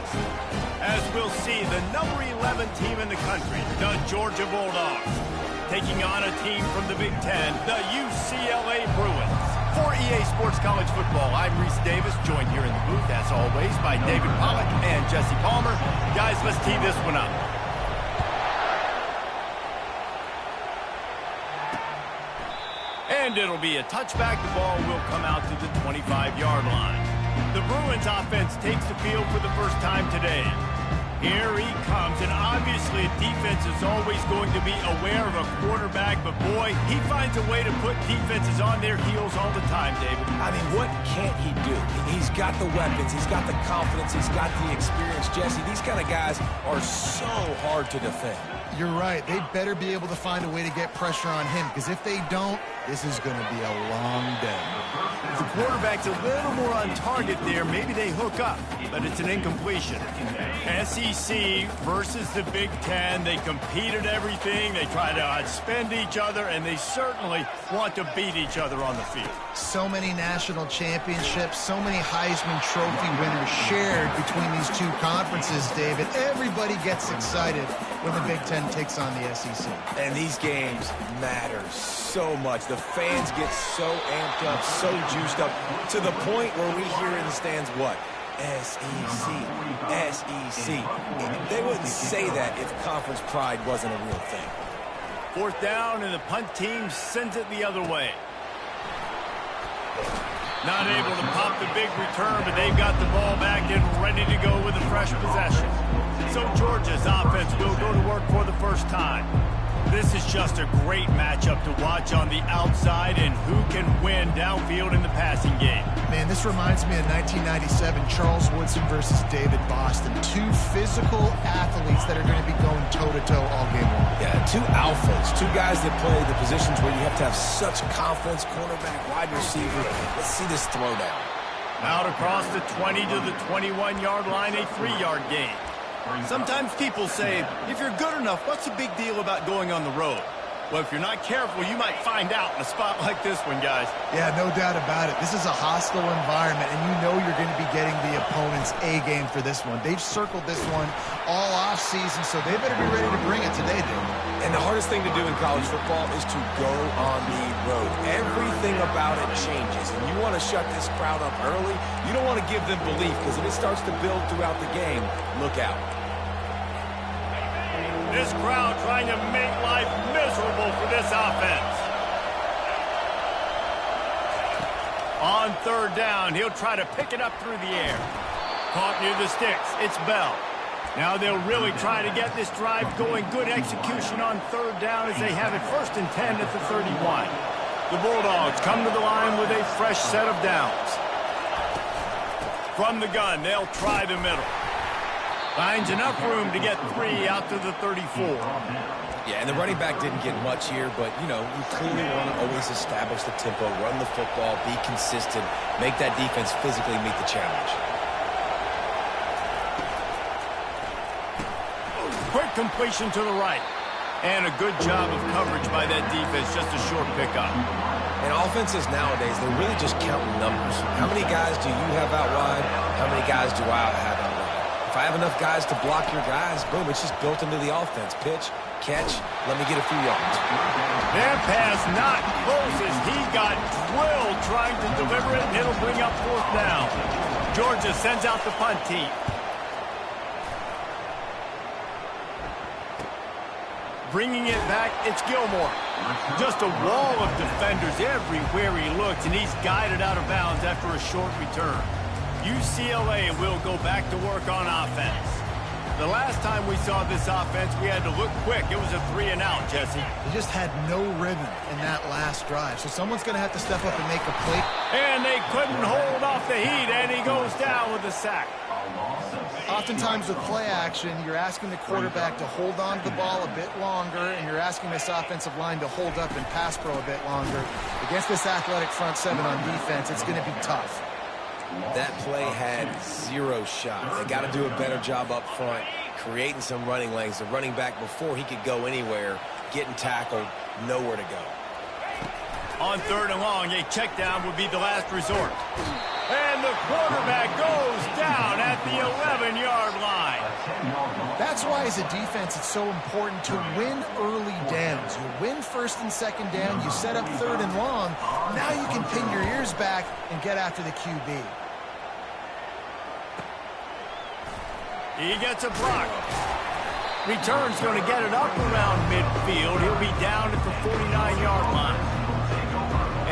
next. As we'll see, the number 11 team in the country, the Georgia Bulldogs, taking on a team from the Big Ten, the UCLA Bruins. For EA Sports College Football, I'm Reese Davis, joined here in the booth, as always, by David Pollack and Jesse Palmer. Guys, let's tee this one up. And it'll be a touchback. The ball will come out to the 25-yard line. The Bruins offense takes the field for the first time today. Here he comes, and obviously defense is always going to be aware of a quarterback, but boy, he finds a way to put defenses on their heels all the time, David. I mean, what can't he do? He's got the weapons, he's got the confidence, he's got the experience. Jesse, these kind of guys are so hard to defend. You're right. They better be able to find a way to get pressure on him, because if they don't, this is going to be a long day. The quarterback's a little more on target there. Maybe they hook up, but it's an incompletion. SEC versus the Big Ten. They compete at everything. They try to outspend each other, and they certainly want to beat each other on the field. So many national championships, so many Heisman Trophy winners shared between these two conferences, David. Everybody gets excited when the Big Ten takes on the SEC. And these games matter so much. The fans get so amped up, so juiced up, to the point where we hear in the stands what? SEC, SEC. They wouldn't say that if conference pride wasn't a real thing. Fourth down, and the punt team sends it the other way. Not able to pop the big return, but they've got the ball back and ready to go with a fresh possession. So Georgia's offense will go to work for the first time. This is just a great matchup to watch on the outside, and who can win downfield in the passing game. Man, this reminds me of 1997, Charles Woodson versus David Boston. Two physical athletes that are going to be going toe-to-toe all game long. Yeah, two alphas, two guys that play the positions where you have to have such confidence, cornerback, wide receiver. Let's see this throwdown. Out across the 20 to the 21-yard line, a 3-yard gain. Sometimes people say, if you're good enough, what's the big deal about going on the road? Well, if you're not careful, you might find out in a spot like this one, guys. Yeah, no doubt about it. This is a hostile environment, and you know you're going to be getting the opponent's A-game for this one. They've circled this one all off-season, so they better be ready to bring it today, dude. And the hardest thing to do in college football is to go on the road. Everything about it changes, and you want to shut this crowd up early. You don't want to give them belief, because if it starts to build throughout the game, look out. This crowd trying to make life miserable for this offense. On third down, he'll try to pick it up through the air. Caught near the sticks. It's Bell. Now they'll really try to get this drive going. Good execution on third down as they have it 1st and 10 at the 31. The Bulldogs come to the line with a fresh set of downs. From the gun, they'll try the middle. Finds enough room to get 3 out to the 34. Yeah, and the running back didn't get much here, but, you know, you clearly want to always establish the tempo, run the football, be consistent, make that defense physically meet the challenge. Quick completion to the right. And a good job of coverage by that defense, just a short pickup. And offenses nowadays, they're really just counting numbers. How many guys do you have out wide? How many guys do I have out wide? If I have enough guys to block your guys, boom, it's just built into the offense. Pitch, catch, let me get a few yards. That pass not close as he got drilled trying to deliver it, and it'll bring up 4th down. Georgia sends out the punt team. Bringing it back, it's Gilmore. Just a wall of defenders everywhere he looks, and he's guided out of bounds after a short return. UCLA will go back to work on offense. The last time we saw this offense, we had to look quick. It was a 3-and-out, Jesse. They just had no rhythm in that last drive, so someone's going to have to step up and make a play. And they couldn't hold off the heat, and he goes down with a sack. Oftentimes with play action, you're asking the quarterback to hold on to the ball a bit longer, and you're asking this offensive line to hold up and pass pro a bit longer. Against this athletic front seven on defense, it's going to be tough. That play had 0 shot. They got to do a better job up front, creating some running lanes. The running back, before he could go anywhere, getting tackled, nowhere to go. On 3rd and long, a check down would be the last resort. And the quarterback goes down at the 11-yard That's why, as a defense, it's so important to win early downs. You win first and second down, you set up third and long. Now you can pin your ears back and get after the QB. He gets a block. Return's going to get it up around midfield. He'll be down at the 49-yard line.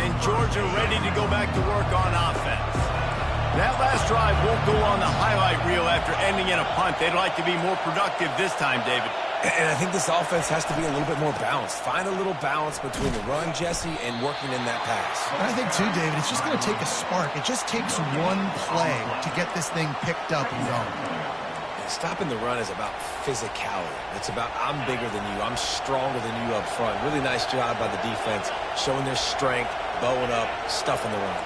And Georgia ready to go back to work on offense. That last drive won't go on the highlight reel after ending in a punt. They'd like to be more productive this time, David. And I think this offense has to be a little bit more balanced. Find a little balance between the run, Jesse, and working in that pass. And I think, too, David, it's just going to take a spark. It just takes one play to get this thing picked up and going. Stopping the run is about physicality. It's about I'm bigger than you. I'm stronger than you up front. Really nice job by the defense, showing their strength, bowing up, stuffing the run.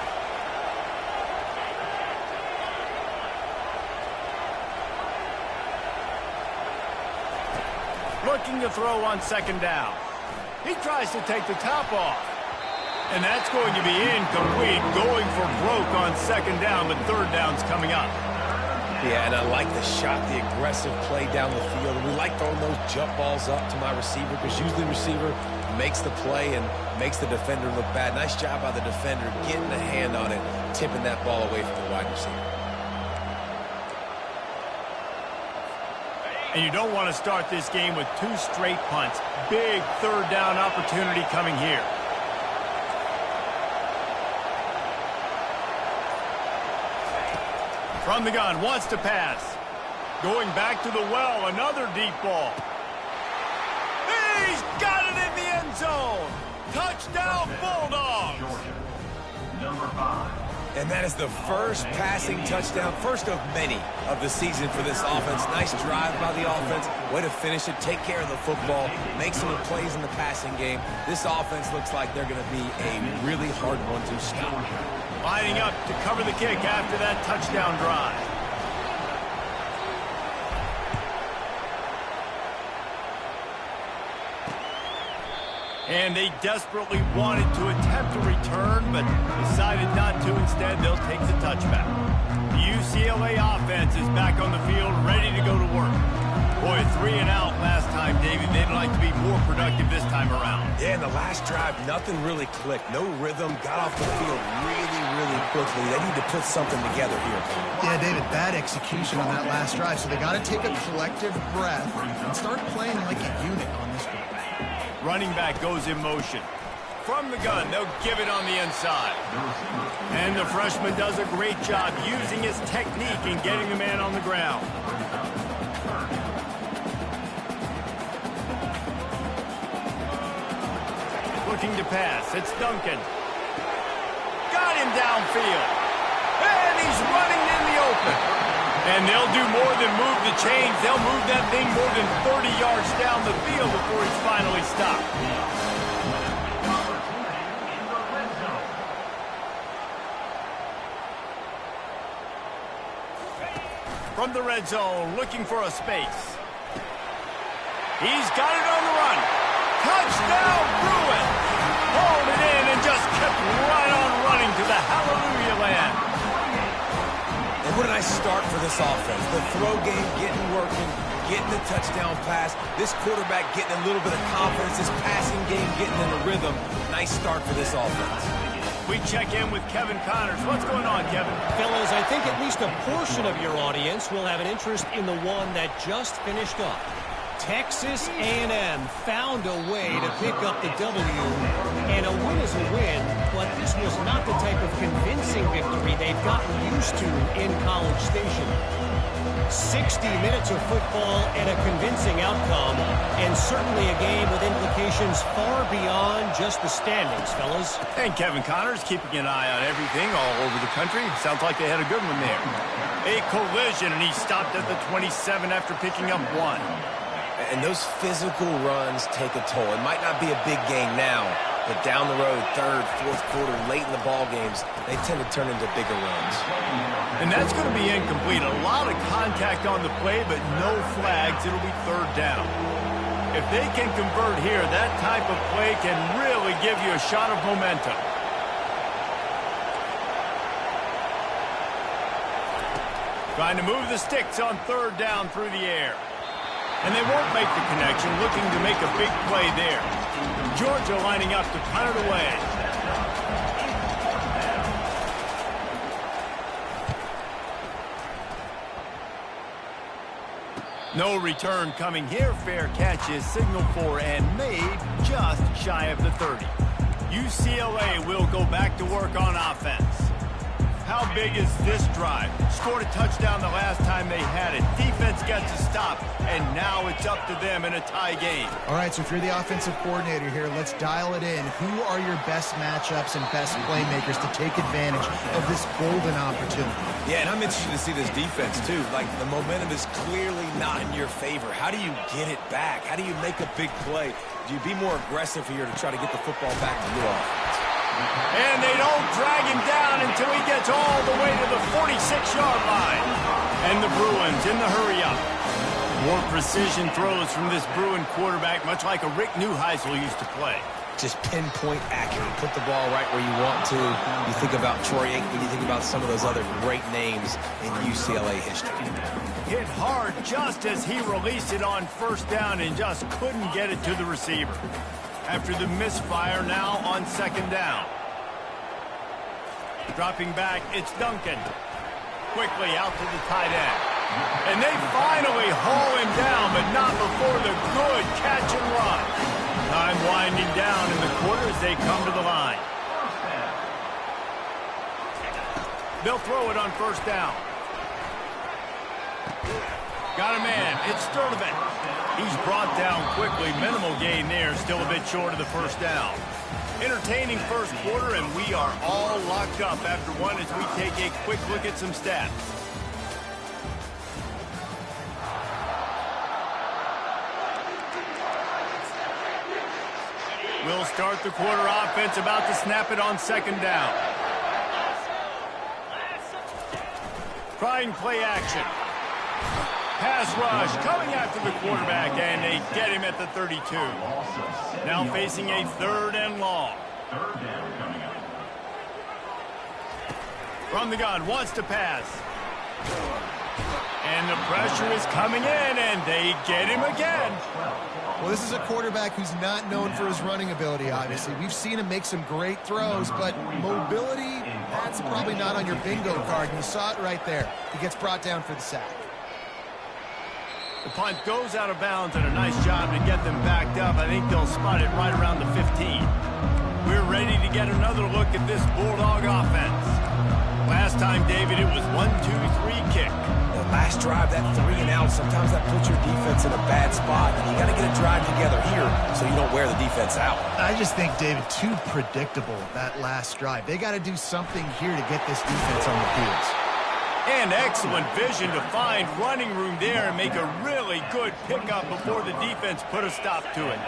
Looking to throw on second down. He tries to take the top off. And that's going to be incomplete. Going for broke on second down, but third down's coming up. Yeah, and I like the shot, the aggressive play down the field. And we like throwing those jump balls up to my receiver because usually the receiver makes the play and makes the defender look bad. Nice job by the defender getting a hand on it, tipping that ball away from the wide receiver. And you don't want to start this game with two straight punts. Big third down opportunity coming here. From the gun, wants to pass. Going back to the well, another deep ball. He's got it in the end zone. Touchdown, Bulldogs. Number 5. And that is the first passing touchdown, first of many of the season for this offense. Nice drive by the offense. Way to finish it, take care of the football, make some plays in the passing game. This offense looks like they're going to be a really hard one to stop. Lining up to cover the kick after that touchdown drive. And they desperately wanted to attempt a return, but decided not to. Instead, they'll take the touchback. The UCLA offense is back on the field, ready to go to work. Boy, 3 and out last time, David. They'd like to be more productive this time around. Yeah, in the last drive, nothing really clicked. No rhythm. Got off the field really, really quickly. They need to put something together here. Yeah, David, bad execution on that last drive. So they got to take a collective breath and start playing like a unit on this one. Running back goes in motion. From the gun, they'll give it on the inside. And the freshman does a great job using his technique and getting the man on the ground. Looking to pass. It's Duncan. Got him downfield. And he's running in the open. And they'll do more than move the chains. They'll move that thing more than 30 yards down the field before he's finally stopped. From the red zone, looking for a space. He's got it on the run. Touchdown, Bruins! Hauled it in and just kept right on running to the hallelujah land. And what a nice start for this offense. The throw game getting working, getting the touchdown pass. This quarterback getting a little bit of confidence. This passing game getting in the rhythm. Nice start for this offense. We check in with Kevin Connors. What's going on, Kevin? Fellas, I think at least a portion of your audience will have an interest in the one that just finished up. Texas A&M found a way to pick up the W, and a win is a win, but this was not the type of convincing victory they've gotten used to in College Station. 60 minutes of football and a convincing outcome, and certainly a game with implications far beyond just the standings, fellas. And Kevin Connors keeping an eye on everything all over the country. Sounds like they had a good one there. A collision, and he stopped at the 27 after picking up 1. And those physical runs take a toll. It might not be a big gain now, but down the road, third, fourth quarter, late in the ball games, they tend to turn into bigger runs. And that's going to be incomplete. A lot of contact on the play, but no flags. It'll be third down. If they can convert here, that type of play can really give you a shot of momentum. Trying to move the sticks on third down through the air. And they won't make the connection, looking to make a big play there. Georgia lining up to punt it away. No return coming here. Fair catch is signaled for and made just shy of the 30. UCLA will go back to work on offense. How big is this drive? Scored a touchdown the last time they had it. Defense gets a stop, and now it's up to them in a tie game. All right, so if you're the offensive coordinator here, let's dial it in. Who are your best matchups and best playmakers to take advantage of this golden opportunity? Yeah, and I'm interested to see this defense, too. Like, the momentum is clearly not in your favor. How do you get it back? How do you make a big play? Do you be more aggressive here to try to get the football back to your offense? And they don't drag him down until he gets all the way to the 46-yard line. And the Bruins in the hurry-up. More precision throws from this Bruin quarterback, much like a Rick Neuheisel used to play. Just pinpoint accurate. Put the ball right where you want to. You think about Troy Aikman, you think about some of those other great names in UCLA history. Hit hard just as he released it on first down and just couldn't get it to the receiver. After the misfire, now on second down. Dropping back, it's Duncan. Quickly out to the tight end. And they finally haul him down, but not before the good catch and run. Time winding down in the quarter as they come to the line. They'll throw it on first down. Got a man. It's Sturdivant. He's brought down quickly. Minimal gain there. Still a bit short of the first down. Entertaining first quarter, and we are all locked up after one as we take a quick look at some stats. We'll start the quarter offense about to snap it on second down. Trying play action. Pass rush coming after the quarterback, and they get him at the 32. Now facing a third and long. From the gun, wants to pass. And the pressure is coming in, and they get him again. Well, this is a quarterback who's not known for his running ability, obviously. We've seen him make some great throws, but mobility, that's probably not on your bingo card, and you saw it right there. He gets brought down for the sack. The punt goes out of bounds, and a nice job to get them backed up. I think they'll spot it right around the 15. We're ready to get another look at this Bulldog offense. Last time, David, it was 1-2-3 kick. The last drive, that 3 and out, sometimes that puts your defense in a bad spot. And you got to get a drive together here so you don't wear the defense out. I just think, David, too predictable, that last drive. They got to do something here to get this defense on the field. And excellent vision to find running room there and make a really good pickup before the defense put a stop to it.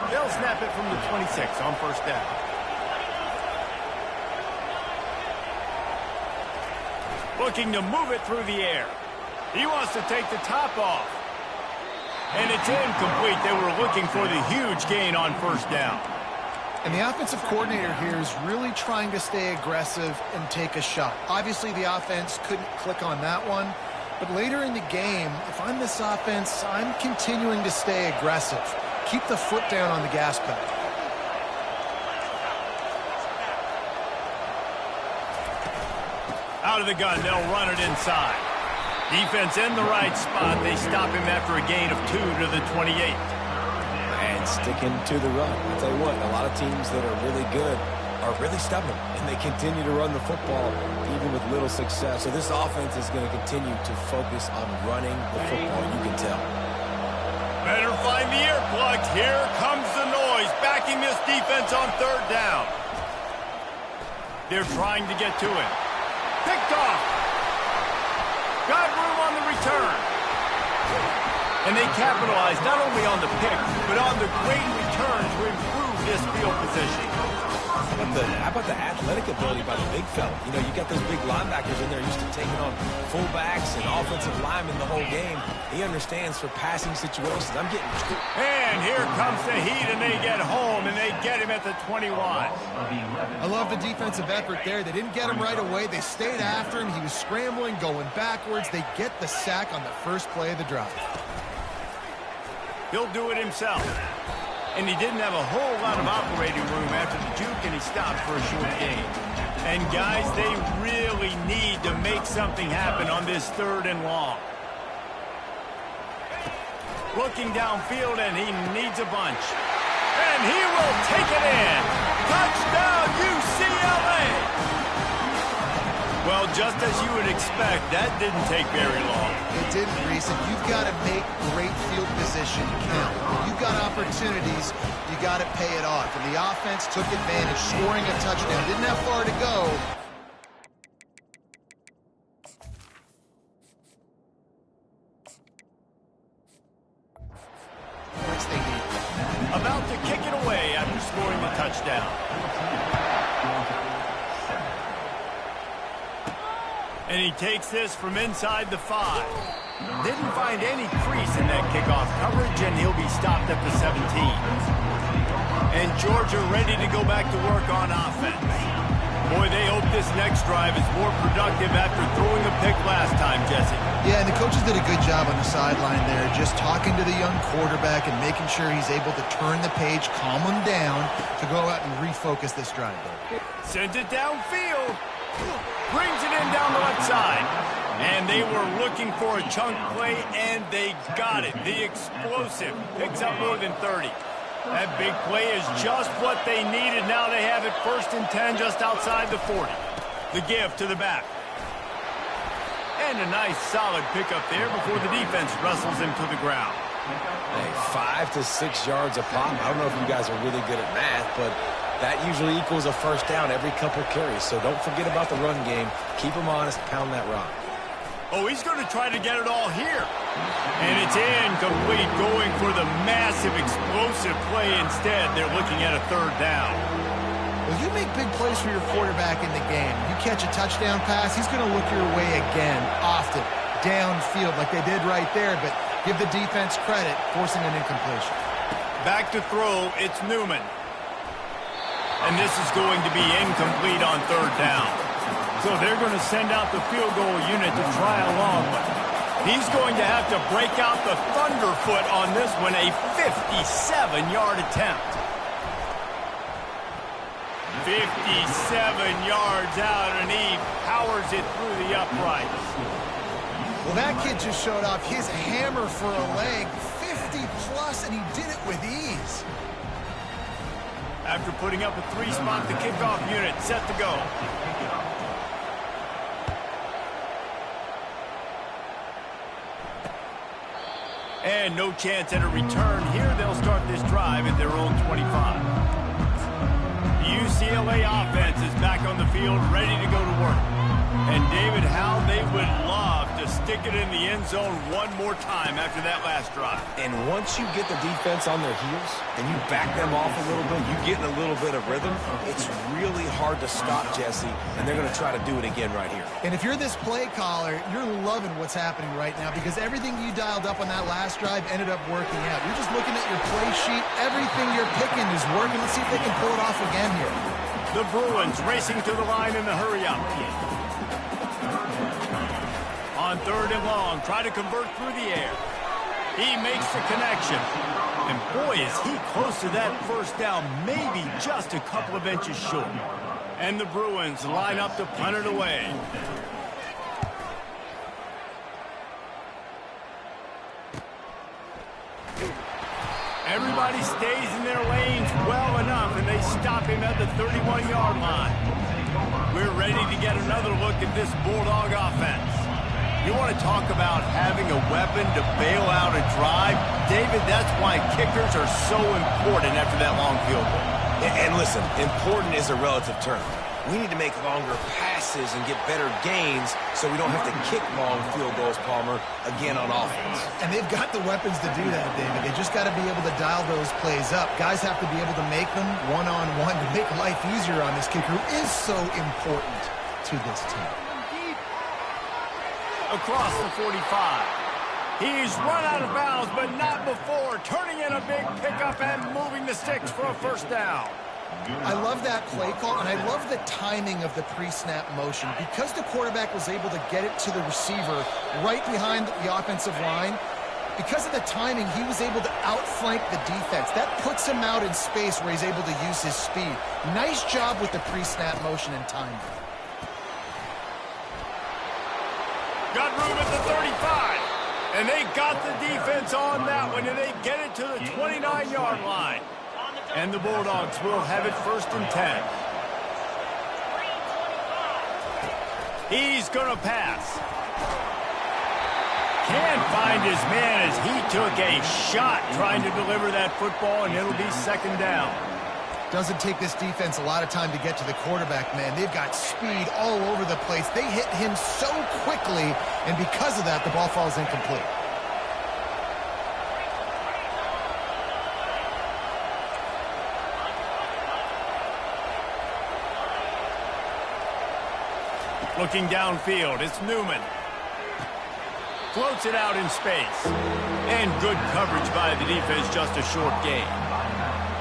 They'll snap it from the 26 on first down. Looking to move it through the air. He wants to take the top off. And it's incomplete. They were looking for the huge gain on first down. And the offensive coordinator here is really trying to stay aggressive and take a shot. Obviously, the offense couldn't click on that one. But later in the game, if I'm this offense, I'm continuing to stay aggressive. Keep the foot down on the gas pedal. Out of the gun, they'll run it inside. Defense in the right spot. They stop him after a gain of 2 to the 28. And sticking to the run. I'll tell you what, a lot of teams that are really good are really stubborn, and they continue to run the football even with little success. So this offense is going to continue to focus on running the football, you can tell. Better find the earplugs. Here comes the noise, backing this defense on third down. They're trying to get to it. Picked off. Got room on the return. And they capitalize not only on the pick, but on the great return to improve this field position. How about the athletic ability by the big fella? You know, you got those big linebackers in there used to taking on fullbacks and offensive linemen the whole game. He understands for passing situations. I'm getting... And here comes the heat, and they get home, and they get him at the 21. I love the defensive effort there. They didn't get him right away. They stayed after him. He was scrambling, going backwards. They get the sack on the first play of the drive. He'll do it himself. And he didn't have a whole lot of operating room after the juke, and he stopped for a short gain. And, guys, they really need to make something happen on this 3rd and long. Looking downfield, and he needs a bunch. And he will take it in. Touchdown, UCLA! Well, just as you would expect, that didn't take very long. It didn't, Reese, and you've got to make great field position count. When you've got opportunities, you got to pay it off. And the offense took advantage, scoring a touchdown. Didn't have far to go. Points they need. About to kick it away after scoring the touchdown. And he takes this from inside the 5. Didn't find any crease in that kickoff coverage, and he'll be stopped at the 17. And Georgia ready to go back to work on offense. Boy, they hope this next drive is more productive after throwing a pick last time, Jesse. Yeah, and the coaches did a good job on the sideline there, just talking to the young quarterback and making sure he's able to turn the page, calm him down to go out and refocus this drive. Sends it downfield. Brings it in down the left side. And they were looking for a chunk play, and they got it. The explosive picks up more than 30. That big play is just what they needed. Now they have it 1st and 10 just outside the 40. The give to the back. And a nice solid pickup there before the defense wrestles him to the ground. Hey, 5 to 6 yards a pop. I don't know if you guys are really good at math, but that usually equals a first down every couple carries. So don't forget about the run game. Keep them honest, pound that rock. Oh, he's going to try to get it all here. And it's incomplete, going for the massive explosive play instead. They're looking at a 3rd down. Well, you make big plays for your quarterback in the game. You catch a touchdown pass, he's going to look your way again, often, downfield like they did right there, but give the defense credit, forcing an incompletion. Back to throw, it's Newman. And this is going to be incomplete on 3rd down. So they're going to send out the field goal unit to try along, but he's going to have to break out the thunderfoot on this one, a 57-yard attempt. 57 yards out, and he powers it through the uprights. Well, that kid just showed off his hammer for a leg, 50-plus, and he did it with ease. After putting up a 3-spot, the kickoff unit set to go. And no chance at a return here. They'll start this drive at their own 25. The UCLA offense is back on the field, ready to go to work. And David, how they would love to stick it in the end zone one more time after that last drive. And once you get the defense on their heels and you back them off a little bit, you get in a little bit of rhythm, it's really hard to stop, Jesse, and they're going to try to do it again right here. And if you're this play caller, you're loving what's happening right now because everything you dialed up on that last drive ended up working out. You're just looking at your play sheet. Everything you're picking is working. Let's see if they can pull it off again here. The Bruins racing to the line in the hurry-up. On 3rd and long, try to convert through the air. He makes the connection. And boy, is he close to that first down, maybe just a couple of inches short. And the Bruins line up to punt it away. Everybody stays in their lanes well enough, and they stop him at the 31-yard line. We're ready to get another look at this Bulldog offense. You want to talk about having a weapon to bail out a drive? David, that's why kickers are so important after that long field goal. And listen, important is a relative term. We need to make longer pass passes and get better gains so we don't have to kick long field goals, Palmer, again on offense. And they've got the weapons to do that, David. They just got to be able to dial those plays up. Guys have to be able to make them one-on-one to make life easier on this kicker who is so important to this team. Across the 45. He's run out of bounds, but not before turning in a big pickup and moving the sticks for a first down. I love that play call, and I love the timing of the pre-snap motion. Because the quarterback was able to get it to the receiver right behind the offensive line, because of the timing, he was able to outflank the defense. That puts him out in space where he's able to use his speed. Nice job with the pre-snap motion and timing. Got room at the 35. And they got the defense on that one, and they get it to the 29-yard line. And the Bulldogs will have it 1st and 10. He's going to pass. Can't find his man as he took a shot trying to deliver that football, and it'll be 2nd down. Doesn't take this defense a lot of time to get to the quarterback, man. They've got speed all over the place. They hit him so quickly, and because of that, the ball falls incomplete. Looking downfield, it's Newman. Floats it out in space. And good coverage by the defense, just a short gain.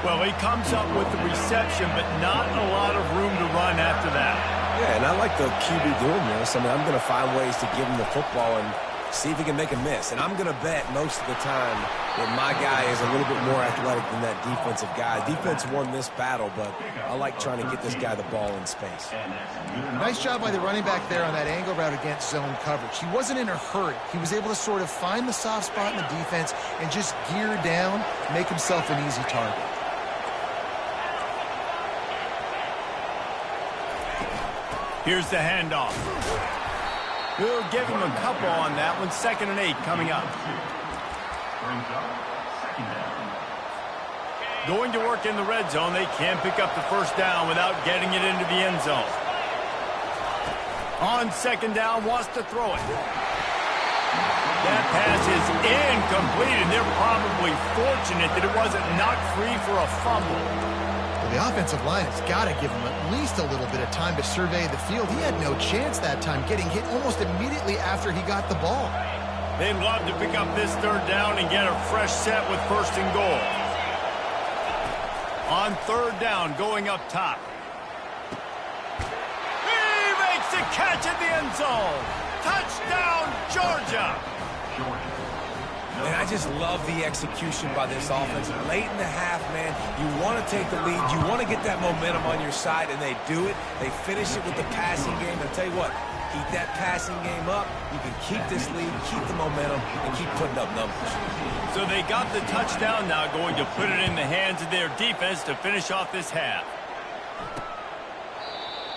Well, he comes up with the reception, but not a lot of room to run after that. Yeah, and I like the QB doing this. I mean, I'm going to find ways to give him the football and see if he can make a miss. And I'm going to bet most of the time that my guy is a little bit more athletic than that defensive guy. Defense won this battle, but I like trying to get this guy the ball in space. Nice job by the running back there on that angle route against zone coverage. He wasn't in a hurry. He was able to sort of find the soft spot in the defense and just gear down, make himself an easy target. Here's the handoff. We'll give him a couple on that one. 2nd and 8 coming up. Going to work in the red zone. They can't pick up the 1st down without getting it into the end zone. On 2nd down, wants to throw it. That pass is incomplete, and they're probably fortunate that it wasn't knocked free for a fumble. The offensive line has got to give him at least a little bit of time to survey the field. He had no chance that time, getting hit almost immediately after he got the ball. They'd love to pick up this 3rd down and get a fresh set with 1st and goal. On 3rd down, going up top. He makes the catch in the end zone. Touchdown, Georgia. And I just love the execution by this offense. Late in the half, man, you want to take the lead. You want to get that momentum on your side, and they do it. They finish it with the passing game. I'll tell you what, keep that passing game up. You can keep this lead, keep the momentum, and keep putting up numbers. So they got the touchdown, now going to put it in the hands of their defense to finish off this half.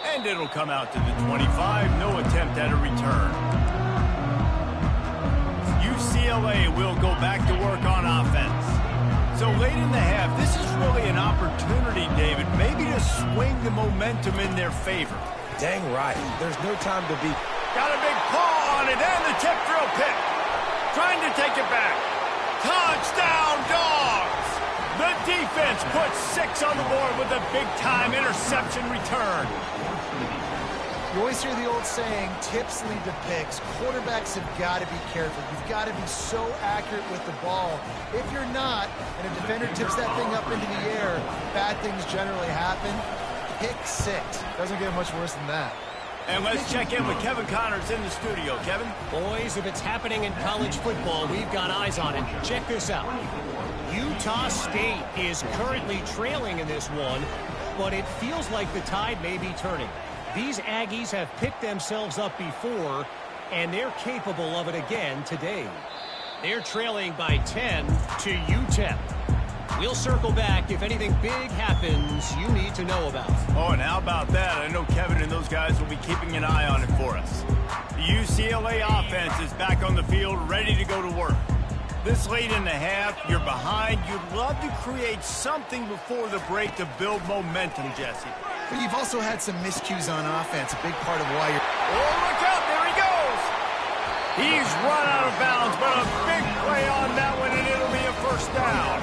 And it'll come out to the 25. No attempt at a return. UCLA will go back to work on offense. So late in the half, this is really an opportunity, David, maybe to swing the momentum in their favor. Dang right. There's no time to be. Got a big paw on it, and the tip drill pick. Trying to take it back. Touchdown, Dogs! The defense puts 6 on the board with a big-time interception return. You always hear the old saying, tips lead to picks. Quarterbacks have got to be careful. You've got to be so accurate with the ball. If you're not, and a defender tips that thing up into the air, bad things generally happen. Pick 6. Doesn't get much worse than that. And let's check in with Kevin Connors in the studio. Kevin? Boys, if it's happening in college football, we've got eyes on it. Check this out. Utah State is currently trailing in this one, but it feels like the tide may be turning. These Aggies have picked themselves up before, and they're capable of it again today. They're trailing by 10 to UTEP. We'll circle back if anything big happens you need to know about. Oh, and how about that? I know Kevin and those guys will be keeping an eye on it for us. The UCLA offense is back on the field, ready to go to work. This late in the half, you're behind. You'd love to create something before the break to build momentum, Jesse. But you've also had some miscues on offense, a big part of why you're... Oh, look out, there he goes! He's run out of bounds, but a big play on that one, and it'll be a first down.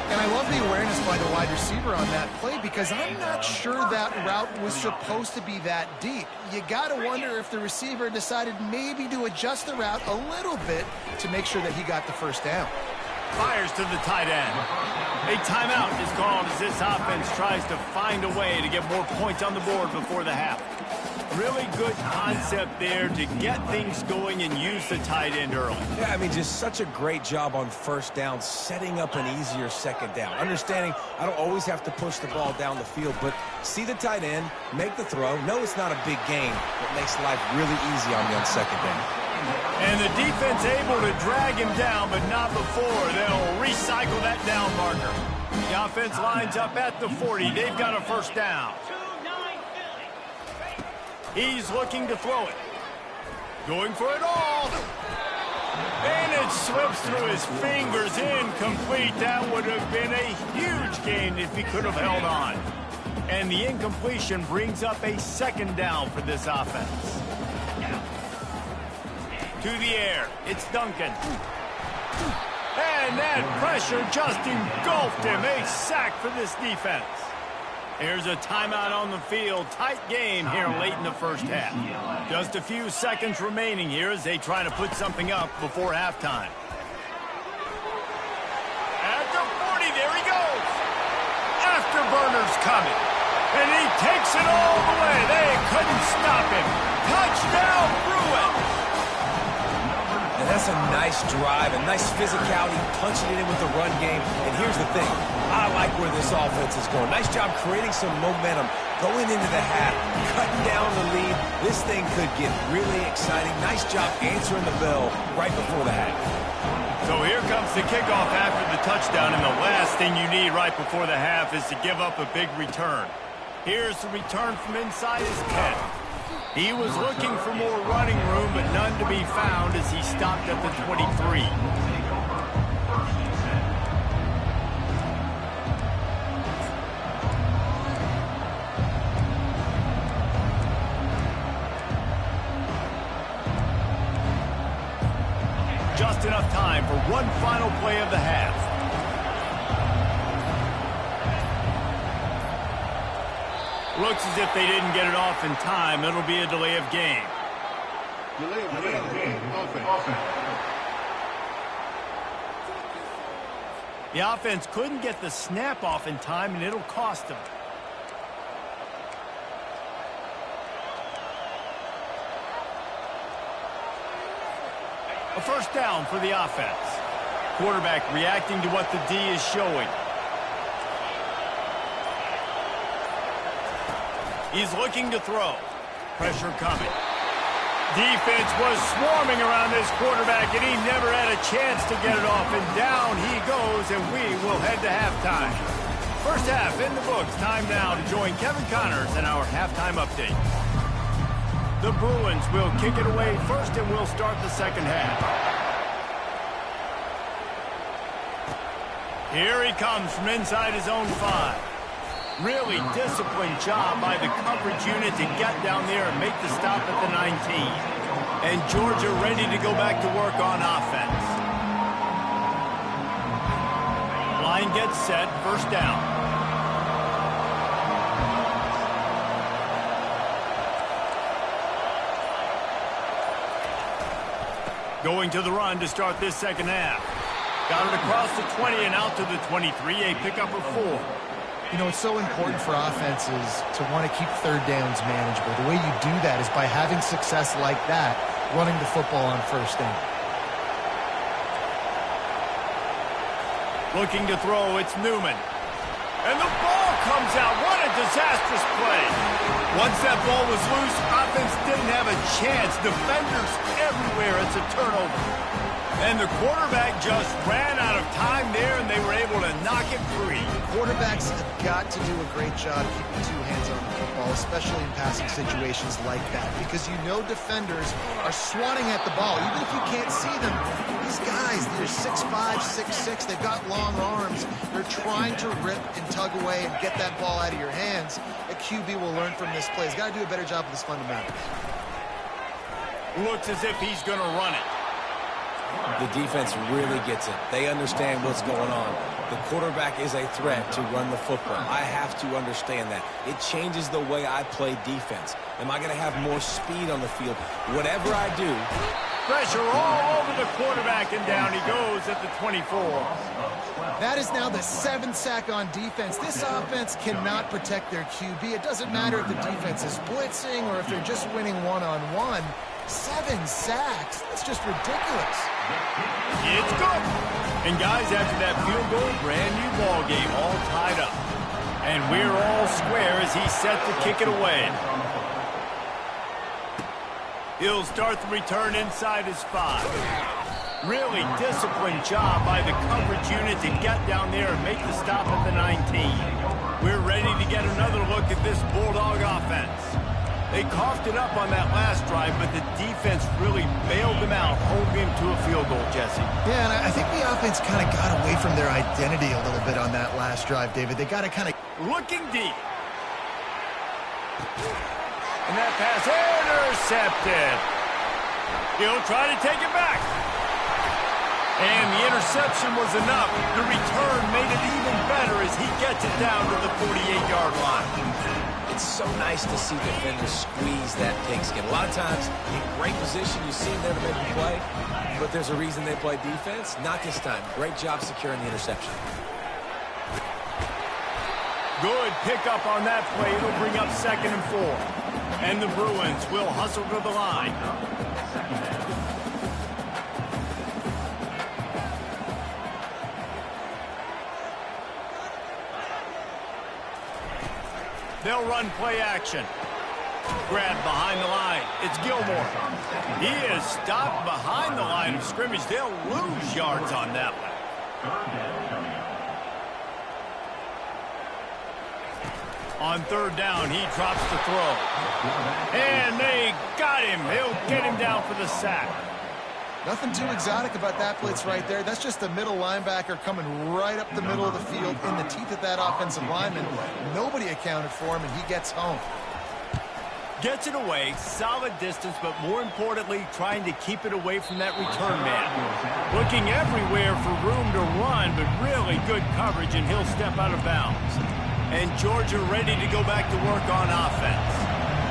And I love the awareness by the wide receiver on that play because I'm not sure that route was supposed to be that deep. You got to wonder if the receiver decided maybe to adjust the route a little bit to make sure that he got the first down. Fires to the tight end. A timeout is called as this offense tries to find a way to get more points on the board before the half. Really good concept there to get things going and use the tight end early. Yeah, I mean, just such a great job on first down, setting up an easier second down. Understanding I don't always have to push the ball down the field, but see the tight end, make the throw. No, it's not a big gain, but makes life really easy on me on second down. And the defense able to drag him down, but not before. They'll recycle that down marker. The offense lines up at the 40. They've got a first down. He's looking to throw it. Going for it all. And it slips through his fingers. Incomplete. That would have been a huge gain if he could have held on. And the incompletion brings up a second down for this offense. To the air. It's Duncan. And that pressure just engulfed him. A sack for this defense. Here's a timeout on the field. Tight game here late in the first half. Just a few seconds remaining here as they try to put something up before halftime. At the 40, there he goes. Afterburner's coming. And he takes it all the way. They couldn't stop him. Touchdown, Bruins. And that's a nice drive, a nice physicality, punching it in with the run game. And here's the thing. I like where this offense is going. Nice job creating some momentum going into the half, cutting down the lead. This thing could get really exciting. Nice job answering the bell right before the half. So here comes the kickoff after the touchdown, and the last thing you need right before the half is to give up a big return. Here's the return from inside his 10. He was looking for more running room, but none to be found as he stopped at the 23. Just enough time for one final play of the half. Looks as if they didn't get it off in time. It'll be a delay of game. Delay of game. Offense. The offense couldn't get the snap off in time, and it'll cost them. A first down for the offense. Quarterback reacting to what the D is showing. He's looking to throw. Pressure coming. Defense was swarming around this quarterback, and he never had a chance to get it off. And down he goes, and we will head to halftime. First half in the books. Time now to join Kevin Connors in our halftime update. The Bruins will kick it away first, and we'll start the second half. Here he comes from inside his own 5. Really disciplined job by the coverage unit to get down there and make the stop at the 19. And Georgia ready to go back to work on offense. Line gets set, first down. Going to the run to start this second half. Got it across the 20 and out to the 23, a pickup of 4. You know, it's so important for offenses to want to keep third downs manageable. The way you do that is by having success like that, running the football on first down. Looking to throw, it's Newman. And the ball comes out. What a disastrous play. Once that ball was loose, offense didn't have a chance. Defenders everywhere. It's a turnover. And the quarterback just ran out of time there, and they were able to knock it free. Quarterbacks have got to do a great job keeping 2 hands on the football, especially in passing situations like that, because you know defenders are swatting at the ball. Even if you can't see them, these guys, they're 6'5", 6'6", they've got long arms. They're trying to rip and tug away and get that ball out of your hands. A QB will learn from this play. He's got to do a better job with his fundamentals. Looks as if he's going to run it. The defense really gets it. They understand what's going on. The quarterback is a threat to run the football. I have to understand that. It changes the way I play defense. Am I going to have more speed on the field? Whatever I do. Pressure all over the quarterback, and down he goes at the 24. That is now the 7th sack on defense. This offense cannot protect their QB. It doesn't matter if the defense is blitzing or if they're just winning one-on-one. 7 sacks. That's just ridiculous. It's good. And guys, after that field goal, brand new ball game, all tied up. And we're all square as he's set to kick it away. He'll start the return inside his 5. Really disciplined job by the coverage unit to get down there and make the stop at the 19. We're ready to get another look at this Bulldog offense. They coughed it up on that last drive, but the defense really bailed them out, holding him to a field goal, Jesse. Yeah, and I think the offense kind of got away from their identity a little bit on that last drive, David. They got to kind of... Looking deep. And that pass intercepted. He'll try to take it back. And the interception was enough. The return made it even better as he gets it down to the 48-yard line. It's so nice to see defenders squeeze that pigskin. A lot of times, in great position, you see them to make the play, but there's a reason they play defense. Not this time. Great job securing the interception. Good pickup on that play. It'll bring up 2nd and 4. And the Bruins will hustle to the line. They'll run play action. Grab behind the line. It's Gilmore. He is stopped behind the line of scrimmage. They'll lose yards on that one. On 3rd down, he drops the throw. And they got him. He'll get him down for the sack. Nothing too exotic about that blitz right there. That's just the middle linebacker coming right up the middle of the field in the teeth of that offensive lineman. Nobody accounted for him, and he gets home. Gets it away, solid distance, but more importantly, trying to keep it away from that return man. Looking everywhere for room to run, but really good coverage, and he'll step out of bounds. And Georgia ready to go back to work on offense.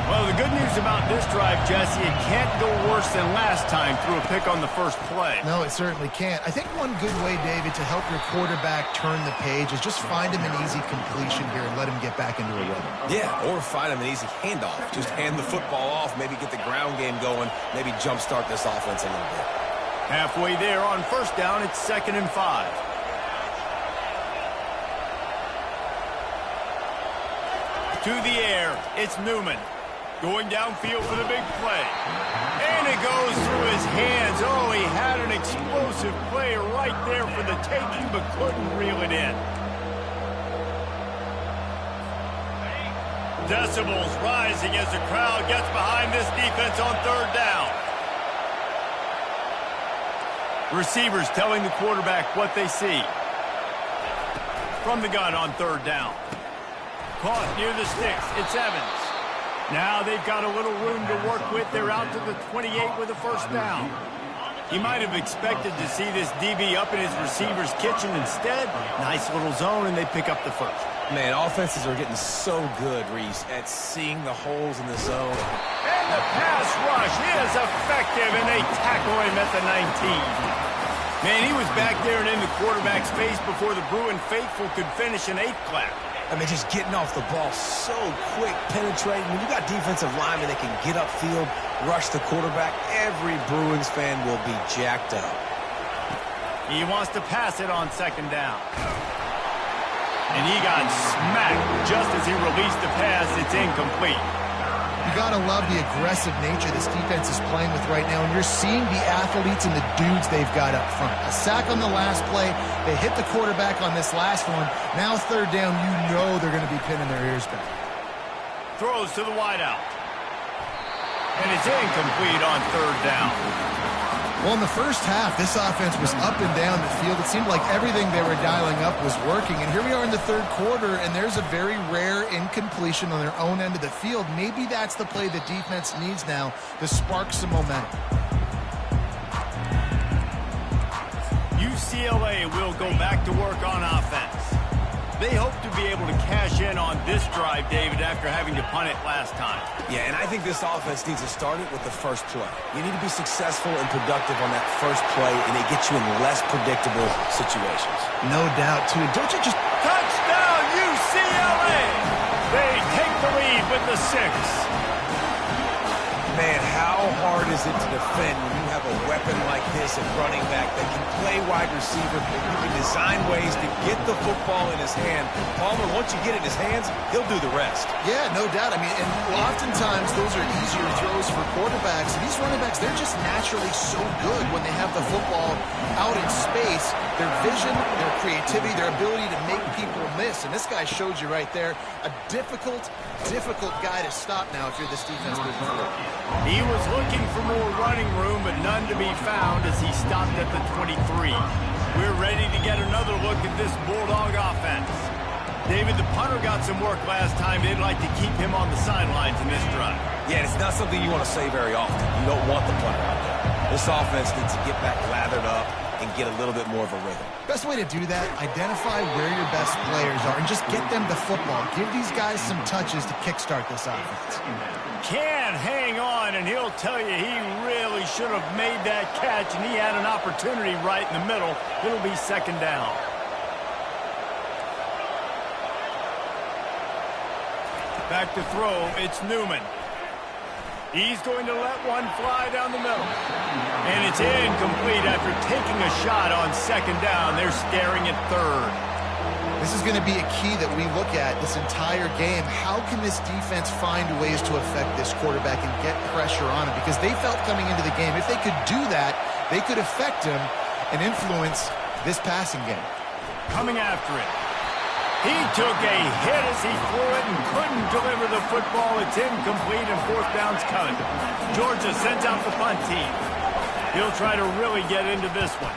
Well, the good news about this drive, Jesse, it can't go worse than last time through a pick on the first play. No, it certainly can't. I think one good way, David, to help your quarterback turn the page is just find him an easy completion here and let him get back into a rhythm. Yeah, or find him an easy handoff. Just hand the football off, maybe get the ground game going, maybe jumpstart this offense a little bit. Halfway there on 1st down, it's 2nd and 5. To the air, it's Newman. Going downfield for the big play. And it goes through his hands. Oh, he had an explosive play right there for the taking, but couldn't reel it in. Decibels rising as the crowd gets behind this defense on 3rd down. Receivers telling the quarterback what they see. From the gun on 3rd down. Caught near the sticks. It's Evans. Now they've got a little room to work with. They're out to the 28 with a 1st down. He might have expected to see this DB up in his receiver's kitchen. Instead, nice little zone, and they pick up the 1st. Man, offenses are getting so good, Reese, at seeing the holes in the zone. And the pass rush is effective, and they tackle him at the 19. Man, he was back there and in the quarterback's face before the Bruin faithful could finish an 8th clap. I mean, just getting off the ball so quick, penetrating. When you got defensive linemen that can get upfield, rush the quarterback, every Bruins fan will be jacked up. He wants to pass it on 2nd down. And he got smacked just as he released the pass. It's incomplete. You got to love the aggressive nature this defense is playing with right now, and you're seeing the athletes and the dudes they've got up front. A sack on the last play. They hit the quarterback on this last one. Now 3rd down, you know they're going to be pinning their ears back. Throws to the wideout. And it's incomplete on 3rd down. Well, in the first half, this offense was up and down the field. It seemed like everything they were dialing up was working. And here we are in the third quarter, and there's a very rare incompletion on their own end of the field. Maybe that's the play the defense needs now to spark some momentum. UCLA will go back to work on offense. They hope to be able to cash in on this drive, David, after having to punt it last time. Yeah, and I think this offense needs to start it with the first play. You need to be successful and productive on that first play, and it gets you in less predictable situations. No doubt, too. Don't you just... Touchdown, UCLA! They take the lead with the 6. Man, how hard is it to defend when you have a weapon like this at running back that can play wide receiver, that you can design ways to get the football in his hand? Palmer, once you get it in his hands, he'll do the rest. Yeah, no doubt. I mean, and oftentimes those are easier throws for quarterbacks. And these running backs, they're just naturally so good when they have the football out in space. Their vision, their creativity, their ability to make people miss. And this guy showed you right there, a difficult guy to stop now if you're this defense moving forward. He was looking for more running room, but none to be found as he stopped at the 23. We're ready to get another look at this Bulldog offense. David, the punter got some work last time. They'd like to keep him on the sidelines in this drive. Yeah, it's not something you want to say very often. You don't want the punter out there. This offense needs to get back lathered up and get a little bit more of a rhythm. Best way to do that, identify where your best players are and just get them the football. Give these guys some touches to kickstart this offense. Can't hang on, and he'll tell you he really should have made that catch, and he had an opportunity right in the middle. It'll be second down. Back to throw, it's Newman. He's going to let one fly down the middle. And it's incomplete after taking a shot on second down. They're staring at third. This is going to be a key that we look at this entire game. How can this defense find ways to affect this quarterback and get pressure on him? Because they felt coming into the game, if they could do that, they could affect him and influence this passing game. Coming after it. He took a hit as he threw it and couldn't deliver the football. It's incomplete and fourth down's coming. Georgia sends out the punt team. He'll try to really get into this one.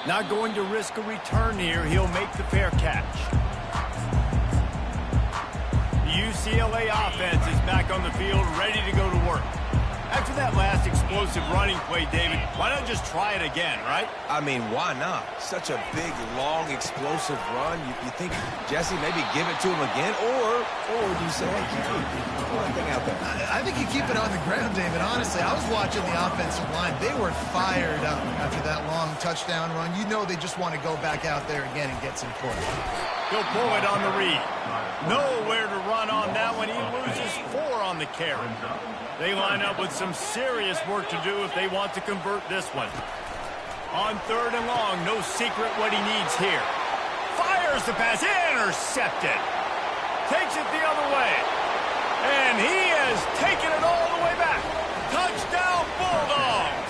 Not going to risk a return here. He'll make the fair catch. The UCLA offense is back on the field, ready to go to work. After that last explosive running play, David, why not just try it again, right? I mean, why not? Such a big, long, explosive run. You think, Jesse, maybe give it to him again? Or do you say, hey, keep that thing out there? I think you keep it on the ground, David. Honestly, I was watching the offensive line. They were fired up after that long touchdown run. You know they just want to go back out there again and get some points. He'll pull it on the read. Nowhere to run on that one. He loses 4 on the carry. They line up with some serious work to do if they want to convert this one. On third and long, no secret what he needs here. Fires the pass, intercepted. Takes it the other way. And he has taken it all the way back. Touchdown, Bulldogs.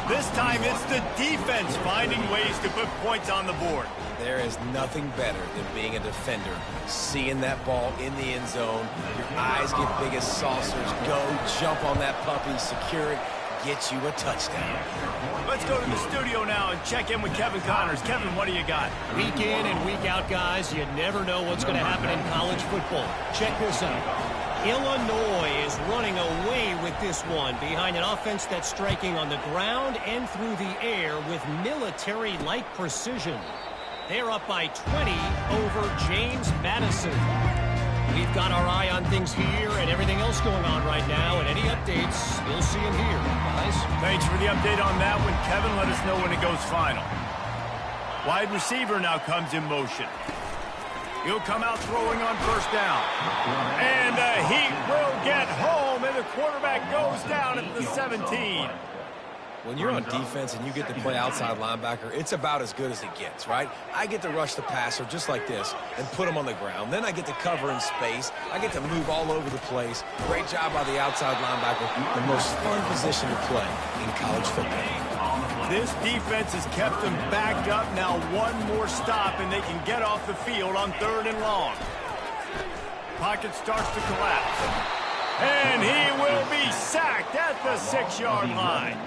This time it's the defense finding ways to put points on the board. There is nothing better than being a defender. Seeing that ball in the end zone, your eyes get big as saucers. Go, jump on that puppy, secure it, get you a touchdown. Let's go to the studio now and check in with Kevin Connors. Kevin, what do you got? Week in and week out, guys, you never know what's going to happen in college football. Check this out. Illinois is running away with this one behind an offense that's striking on the ground and through the air with military-like precision. They're up by 20 over James Madison. We've got our eye on things here and everything else going on right now, and any updates, you'll see them here, guys. Thanks for the update on that one, Kevin. Let us know when it goes final. Wide receiver now comes in motion. He'll come out throwing on first down. And the Heat will get home, and the quarterback goes down at the 17. When you're on defense and you get to play outside linebacker, it's about as good as it gets, right? I get to rush the passer just like this and put him on the ground. Then I get to cover in space. I get to move all over the place. Great job by the outside linebacker. The most fun position to play in college football. This defense has kept them backed up. Now one more stop, and they can get off the field on third and long. Pocket starts to collapse. And he will be sacked at the 6-yard line.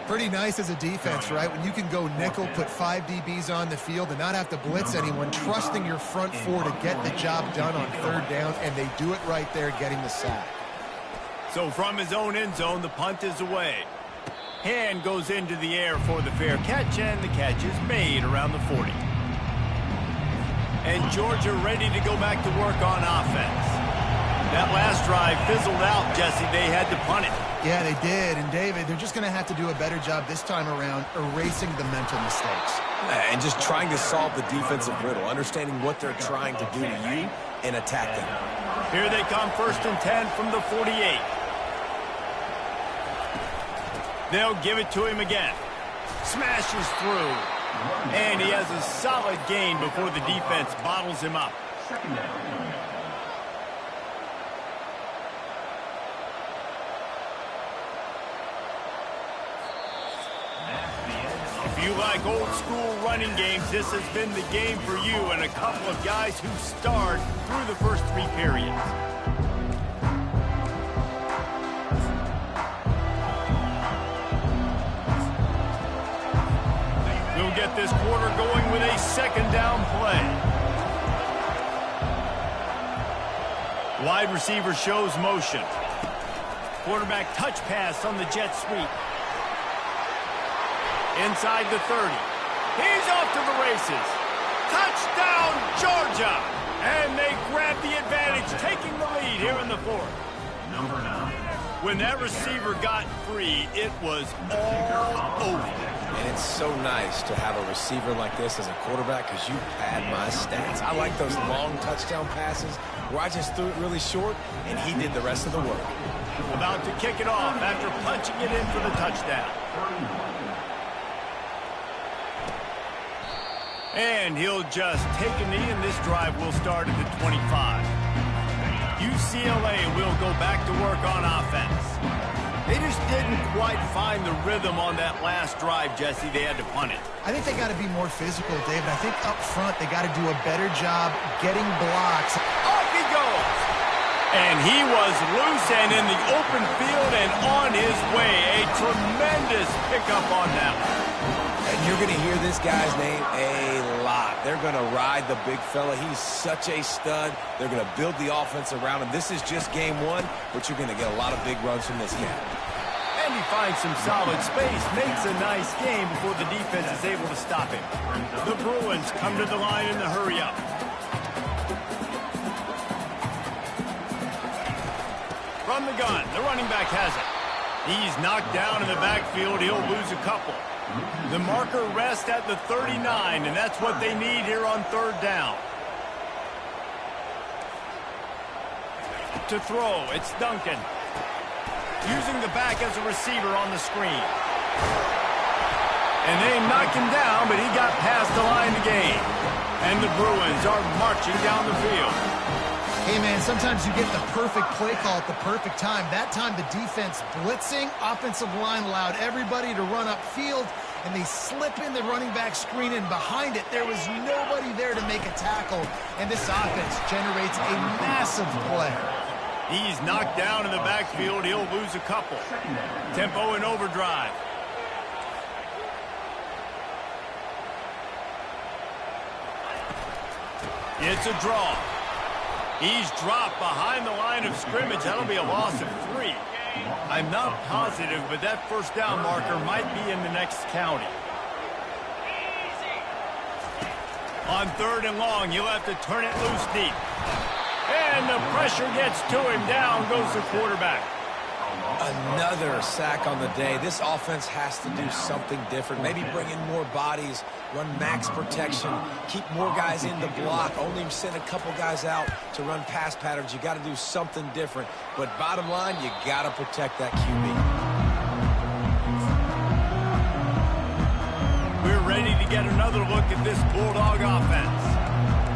Pretty nice as a defense, right? When you can go nickel, put 5 DBs on the field and not have to blitz anyone, trusting your front 4 to get the job done on 3rd down, and they do it right there, getting the sack. So from his own end zone, the punt is away. Hand goes into the air for the fair catch, and the catch is made around the 40. And Georgia ready to go back to work on offense. That last drive fizzled out, Jesse. They had to punt it. Yeah, they did. And, David, they're just going to have to do a better job this time around erasing the mental mistakes. And just trying to solve the defensive riddle, understanding what they're trying to do to you and attack them. Here they come, 1st and 10 from the 48. They'll give it to him again. Smashes through. And he has a solid gain before the defense bottles him up. If you like old school running games, this has been the game for you and a couple of guys who starred through the first 3 periods. We'll get this quarter going with a 2nd down play. Wide receiver shows motion. Quarterback touch pass on the jet sweep. Inside the 30. He's off to the races. Touchdown, Georgia! And they grab the advantage, taking the lead here in the 4th. Number 9. When that receiver got free, it was all over. And it's so nice to have a receiver like this as a quarterback because you pad my stats. I like those long touchdown passes where I just threw it really short and he did the rest of the work. About to kick it off after punching it in for the touchdown. And he'll just take a knee, and this drive will start at the 25. UCLA will go back to work on offense. They just didn't quite find the rhythm on that last drive, Jesse. They had to punt it. I think they got to be more physical, David. I think up front they got to do a better job getting blocks. Off he goes! And he was loose and in the open field and on his way. A tremendous pickup on that one. And you're going to hear this guy's name a lot. They're going to ride the big fella. He's such a stud. They're going to build the offense around him. This is just game 1, but you're going to get a lot of big runs from this guy. And he finds some solid space, makes a nice game before the defense is able to stop him. The Bruins come to the line in the hurry-up. From the gun, the running back has it. He's knocked down in the backfield. He'll lose a couple. The marker rests at the 39, and that's what they need here on 3rd down. To throw, it's Duncan. Using the back as a receiver on the screen. And they knocked him down, but he got past the line to gain. And the Bruins are marching down the field. Hey, man, sometimes you get the perfect play call at the perfect time. That time the defense blitzing, offensive line allowed everybody to run upfield, and they slip in the running back screen, and behind it there was nobody there to make a tackle, and this offense generates a massive play. He's knocked down in the backfield. He'll lose a couple. Tempo and overdrive. It's a draw. He's dropped behind the line of scrimmage. That'll be a loss of 3. I'm not positive, but that 1st down marker might be in the next county. On 3rd and long, he'll have to turn it loose deep. And the pressure gets to him. Down goes the quarterback. Another sack on the day. This offense has to do something different. Maybe bring in more bodies, run max protection, keep more guys in the block, only send a couple guys out to run pass patterns. You got to do something different. But bottom line, you got to protect that QB. We're ready to get another look at this Bulldog offense.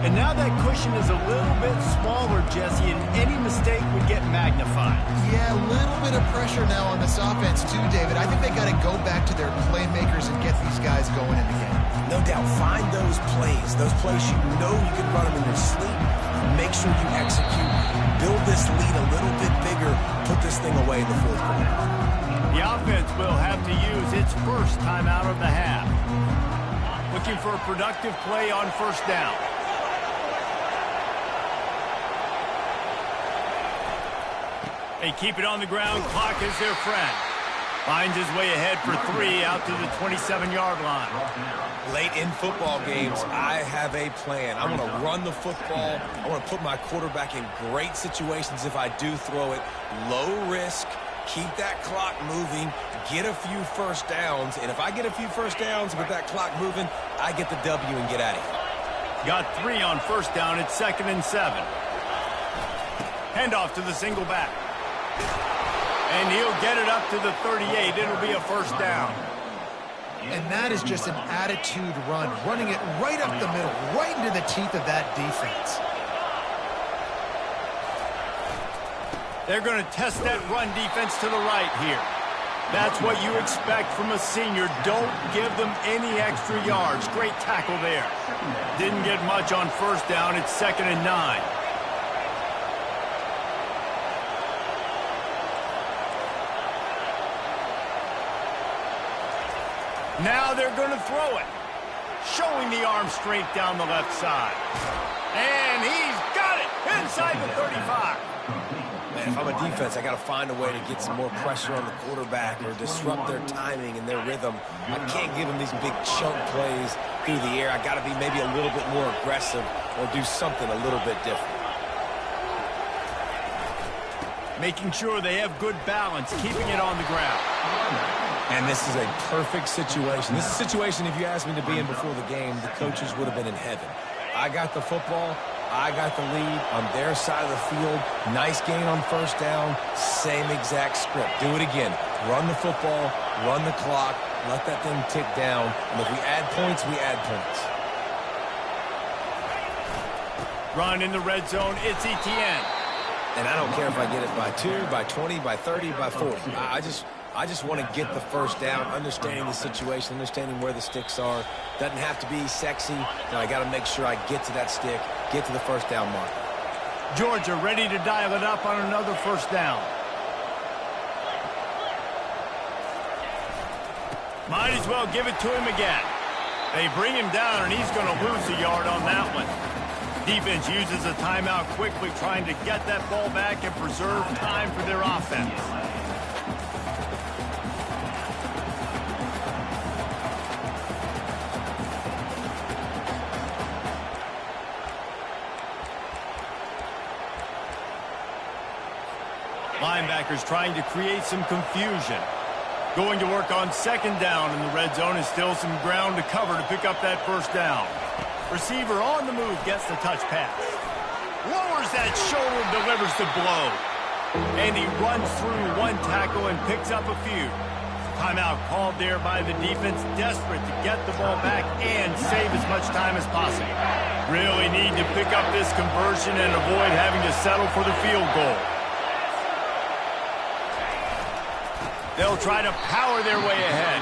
And now that cushion is a little bit smaller, Jesse, and any mistake would get magnified. Yeah, a little bit of pressure now on this offense too, David. I think they got to go back to their playmakers and get these guys going in the game. No doubt, find those plays you know you can run them in your sleep. Make sure you execute. Build this lead a little bit bigger. Put this thing away in the fourth quarter. The offense will have to use its first timeout of the half. Looking for a productive play on first down. They keep it on the ground. Clock is their friend. Finds his way ahead for 3 out to the 27-yard line. Late in football games, I have a plan. I want to run the football. I want to put my quarterback in great situations if I do throw it. Low risk. Keep that clock moving. Get a few first downs. And if I get a few first downs with that clock moving, I get the W and get out of here. Got 3 on first down. It's 2nd and 7. Handoff to the single back. And he'll get it up to the 38. It'll be a first down. And that is just an attitude run, running it right up the middle, right into the teeth of that defense. They're going to test that run defense to the right here. That's what you expect from a senior. Don't give them any extra yards. Great tackle there. Didn't get much on first down. It's 2nd and 9. Now they're going to throw it. Showing the arm straight down the left side. And he's got it inside the 35. Man, if I'm a defense, I got to find a way to get some more pressure on the quarterback or disrupt their timing and their rhythm. I can't give them these big chunk plays through the air. I got to be maybe a little bit more aggressive or do something a little bit different. Making sure they have good balance, keeping it on the ground. And this is a perfect situation. This is a situation, if you asked me to be in before the game, the coaches would have been in heaven. I got the football. I got the lead on their side of the field. Nice gain on first down. Same exact script. Do it again. Run the football. Run the clock. Let that thing tick down. And if we add points, we add points. Run in the red zone. It's ETN. And I don't care if I get it by 2, by 20, by 30, by 40. I just want to get the first down, understanding the situation, understanding where the sticks are. Doesn't have to be sexy, but I got to make sure I get to that stick, get to the first down mark. Georgia ready to dial it up on another first down. Might as well give it to him again. They bring him down, and he's going to lose a yard on that one. Defense uses a timeout quickly, trying to get that ball back and preserve time for their offense. Linebackers trying to create some confusion. Going to work on second down in the red zone, and still some ground to cover to pick up that first down. Receiver on the move, gets the touch pass. Lowers that shoulder, delivers the blow. And he runs through one tackle and picks up a few. Timeout called there by the defense, desperate to get the ball back and save as much time as possible. Really need to pick up this conversion and avoid having to settle for the field goal. They'll try to power their way ahead.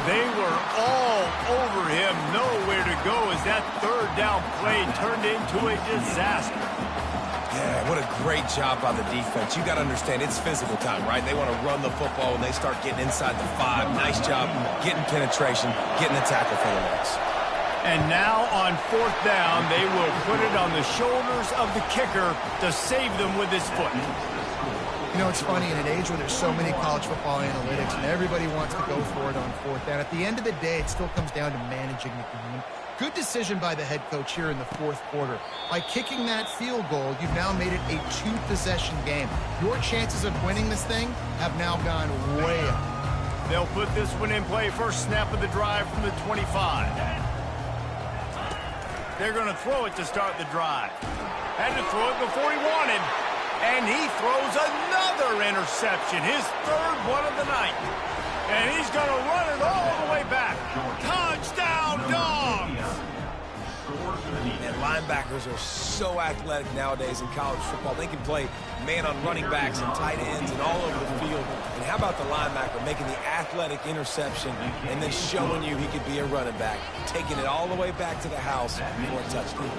They were all over him, nowhere to go as that third down play turned into a disaster. Yeah, what a great job by the defense. You got to understand, it's physical time, right? They want to run the football when they start getting inside the 5. Nice job getting penetration, getting the tackle for the loss. And now on fourth down, they will put it on the shoulders of the kicker to save them with his foot. You know, it's funny, in an age where there's so many college football analytics and everybody wants to go for it on fourth down, at the end of the day, it still comes down to managing the game. Good decision by the head coach here in the fourth quarter. By kicking that field goal, you've now made it a 2-possession game. Your chances of winning this thing have now gone way up. They'll put this one in play. First snap of the drive from the 25. They're going to throw it to start the drive. Had to throw it before he wanted. And he throws another interception, his third one of the night. And he's going to run it all the way back. Touchdown, Dogs! And linebackers are so athletic nowadays in college football. They can play man on running backs and tight ends and all over the field. And how about the linebacker making the athletic interception and then showing you he could be a running back, taking it all the way back to the house for a touchdown.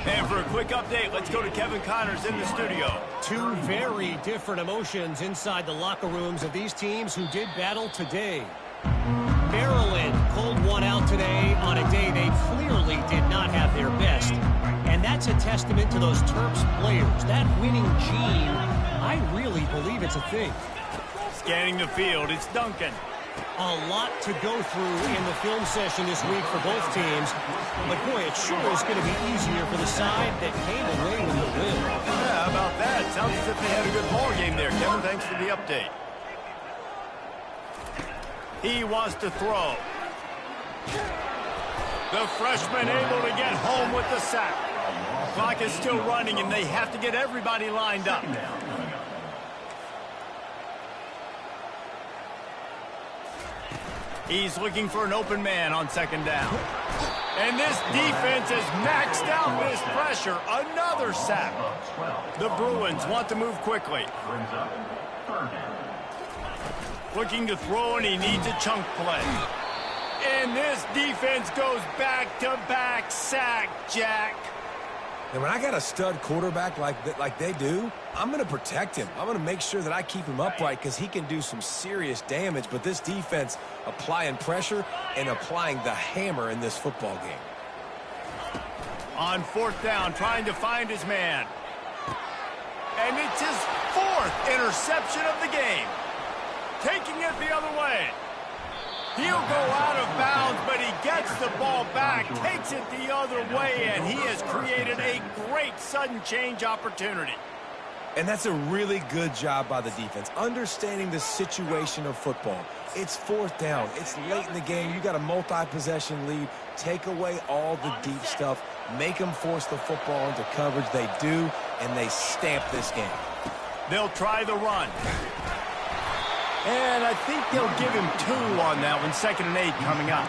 And for a quick update, let's go to Kevin Connors in the studio. Two very different emotions inside the locker rooms of these teams who did battle today. Maryland pulled one out today on a day they clearly did not have their best. And that's a testament to those Terps players. That winning gene, I really believe it's a thing. Scanning the field, it's Duncan. A lot to go through in the film session this week for both teams. But, boy, it sure is going to be easier for the side that came away with the win. Yeah, how about that? Sounds as if they had a good ball game there, Kevin. Thanks for the update. He wants to throw. The freshman able to get home with the sack. Clock is still running, and they have to get everybody lined up. He's looking for an open man on second down. And this defense has maxed out this pressure. Another sack. The Bruins want to move quickly. Looking to throw, and he needs a chunk play. And this defense goes back-to-back sack, Jack. And when I got a stud quarterback like they do, I'm going to protect him. I'm going to make sure that I keep him upright because he can do some serious damage. But this defense applying pressure and applying the hammer in this football game. On fourth down, trying to find his man. And it's his fourth interception of the game. Taking it the other way. He'll go out of bounds, but he gets the ball back, takes it the other way, and he has created a great sudden change opportunity. And that's a really good job by the defense, understanding the situation of football. It's fourth down. It's late in the game. You got a multi-possession lead. Take away all the deep stuff. Make them force the football into coverage. They do, and they stamp this game. They'll try the run. And I think they'll give him 2 on that one. 2nd and 8 coming up.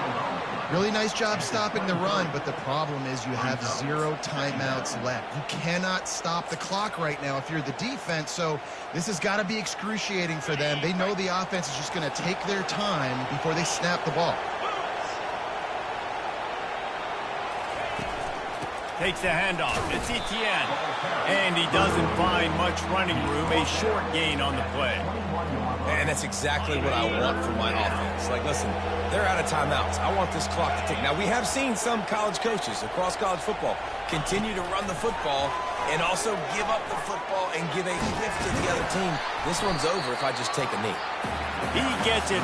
Really nice job stopping the run, but the problem is you have 0 timeouts left. You cannot stop the clock right now if you're the defense, so this has got to be excruciating for them. They know the offense is just going to take their time before they snap the ball. Takes the handoff. It's Etienne. And he doesn't find much running room. A short gain on the play. And that's exactly what I want from my offense. Like, listen, they're out of timeouts. I want this clock to tick. Now, we have seen some college coaches across college football continue to run the football and also give up the football and give a gift to the other team. This one's over if I just take a knee. He gets it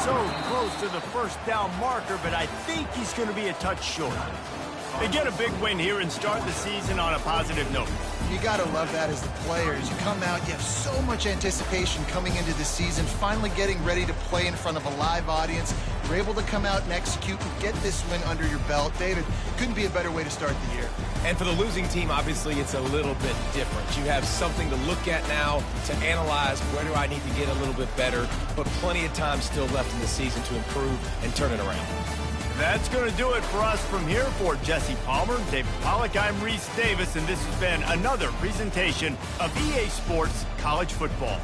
so close to the first down marker, but I think he's going to be a touch short. They get a big win here and start the season on a positive note. You got to love that as the players. You come out, you have so much anticipation coming into the season, finally getting ready to play in front of a live audience. You're able to come out and execute and get this win under your belt. David, couldn't be a better way to start the year. And for the losing team, obviously, it's a little bit different. You have something to look at now to analyze where do I need to get a little bit better, but plenty of time still left in the season to improve and turn it around. That's going to do it for us from here. For Jesse Palmer, David Pollack, I'm Reese Davis, and this has been another presentation of EA Sports College Football.